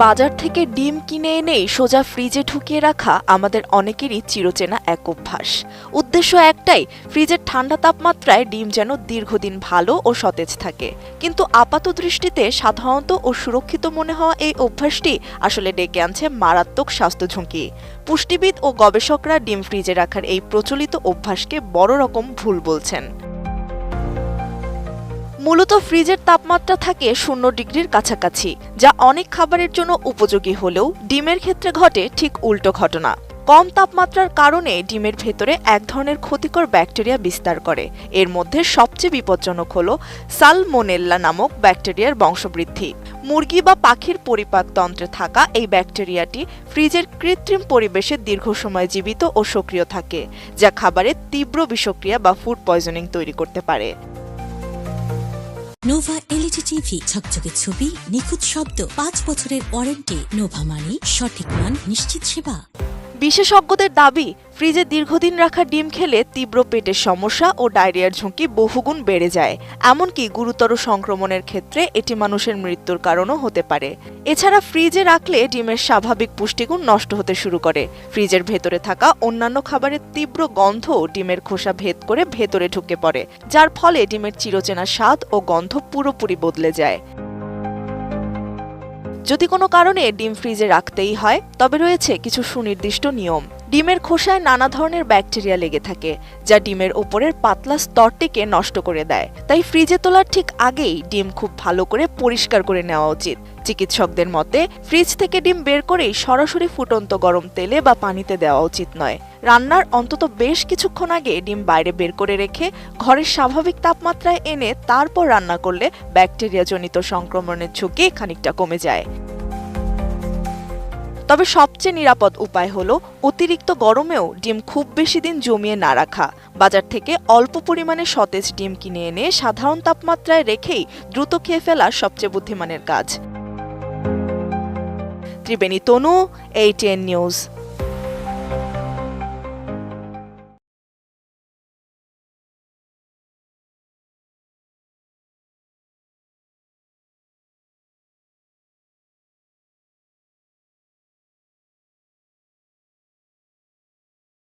বাজার থেকে ডিম কিনে এনেই সোজা ফ্রিজে ঢুকিয়ে রাখা আমাদের অনেকেরই চিরচেনা এক অভ্যাস। উদ্দেশ্য একটাই, ফ্রিজের ঠান্ডা তাপমাত্রায় ডিম যেন দীর্ঘদিন ভালো ও সতেজ থাকে। কিন্তু আপাত দৃষ্টিতে সাধারণত ও সুরক্ষিত মনে হওয়া এই অভ্যাসটি আসলে ডেকে আনছে মারাত্মক স্বাস্থ্য ঝুঁকি। পুষ্টিবিদ ও গবেষকরা ডিম ফ্রিজে রাখার এই প্রচলিত অভ্যাসকে বড় রকম ভুল বলছেন। মূলত ফ্রিজের তাপমাত্রা থাকে 0 ডিগ্রির কাছাকাছি, যা অনেক খাবারের জন্য উপযোগী হলেও ডিমের ক্ষেত্রে ঘটে ঠিক উল্টো ঘটনা। কম তাপমাত্রার কারণে ডিমের ভেতরে এক ধরনের ক্ষতিকর ব্যাকটেরিয়া বিস্তার করে। এর মধ্যে সবচেয়ে বিপজ্জনক হল সালমোনেল্লা নামক ব্যাকটেরিয়ার বংশবৃদ্ধি। মুরগি বা পাখির পরিপাকতন্ত্রে থাকা এই ব্যাকটেরিয়াটি ফ্রিজের কৃত্রিম পরিবেশে দীর্ঘ সময় জীবিত ও সক্রিয় থাকে, যা খাবারে তীব্র বিষক্রিয়া বা ফুড পয়জনিং তৈরি করতে পারে। নোভা এলইডি টিভি, ঝকঝকে ছবি, নিখুঁত শব্দ, 5 বছরের ওয়ারেন্টি। নোভা মানি সঠিক মান, নিশ্চিত সেবা। বিশেষজ্ঞদের দাবি, ফ্রিজে দীর্ঘদিন রাখা ডিম খেলে তীব্র পেটের সমস্যা ও ডায়রিয়ার ঝুঁকি বহুগুণ বেড়ে যায়। এমনকি গুরুতর সংক্রমণের ক্ষেত্রে এটি মানুষের মৃত্যুর কারণও হতে পারে। এছাড়া ফ্রিজে রাখলে ডিমের স্বাভাবিক পুষ্টিগুণ নষ্ট হতে শুরু করে। ফ্রিজের ভেতরে থাকা অন্যান্য খাবারের তীব্র গন্ধ ডিমের খোসা ভেদ করে ভেতরে ঢুকে পড়ে, যার ফলে ডিমের চিরচেনা স্বাদ ও গন্ধ পুরোপুরি বদলে যায়। যদি কোনো কারণে ডিম ফ্রিজে রাখতেই হয়, তবে রয়েছে কিছু সুনির্দিষ্ট নিয়ম। ডিমের খোসায় নানা ধরনের ব্যাকটেরিয়া লেগে থাকে, যা ডিমের ওপরের পাতলা স্তরটিকে নষ্ট করে দেয়। তাই ফ্রিজে তোলার ঠিক আগেই ডিম খুব ভালো করে পরিষ্কার করে নেওয়া উচিত। চিকিৎসকদের মতে, ফ্রিজ থেকে ডিম বের করেই সরাসরি ফুটন্ত গরম তেলে বা পানিতে দেওয়া উচিত নয়। রান্নার অন্তত বেশ কিছুক্ষণ আগে ডিম বাইরে বের করে রেখে ঘরের স্বাভাবিক তাপমাত্রায় এনে তারপর রান্না করলে ব্যাকটেরিয়াজনিত সংক্রমণের ঝুঁকি খানিকটা কমে যায়। তবে সবচেয়ে নিরাপদ উপায় হলো অতিরিক্ত গরমেও ডিম খুব বেশি দিন জমিয়ে না রাখা। বাজার থেকে অল্প পরিমাণে সতেজ ডিম কিনে এনে সাধারণ তাপমাত্রায় রেখেই দ্রুত খেয়ে ফেলা সবচেয়ে বুদ্ধিমানের কাজ। ত্রিবেণী তনু, ATN নিউজ।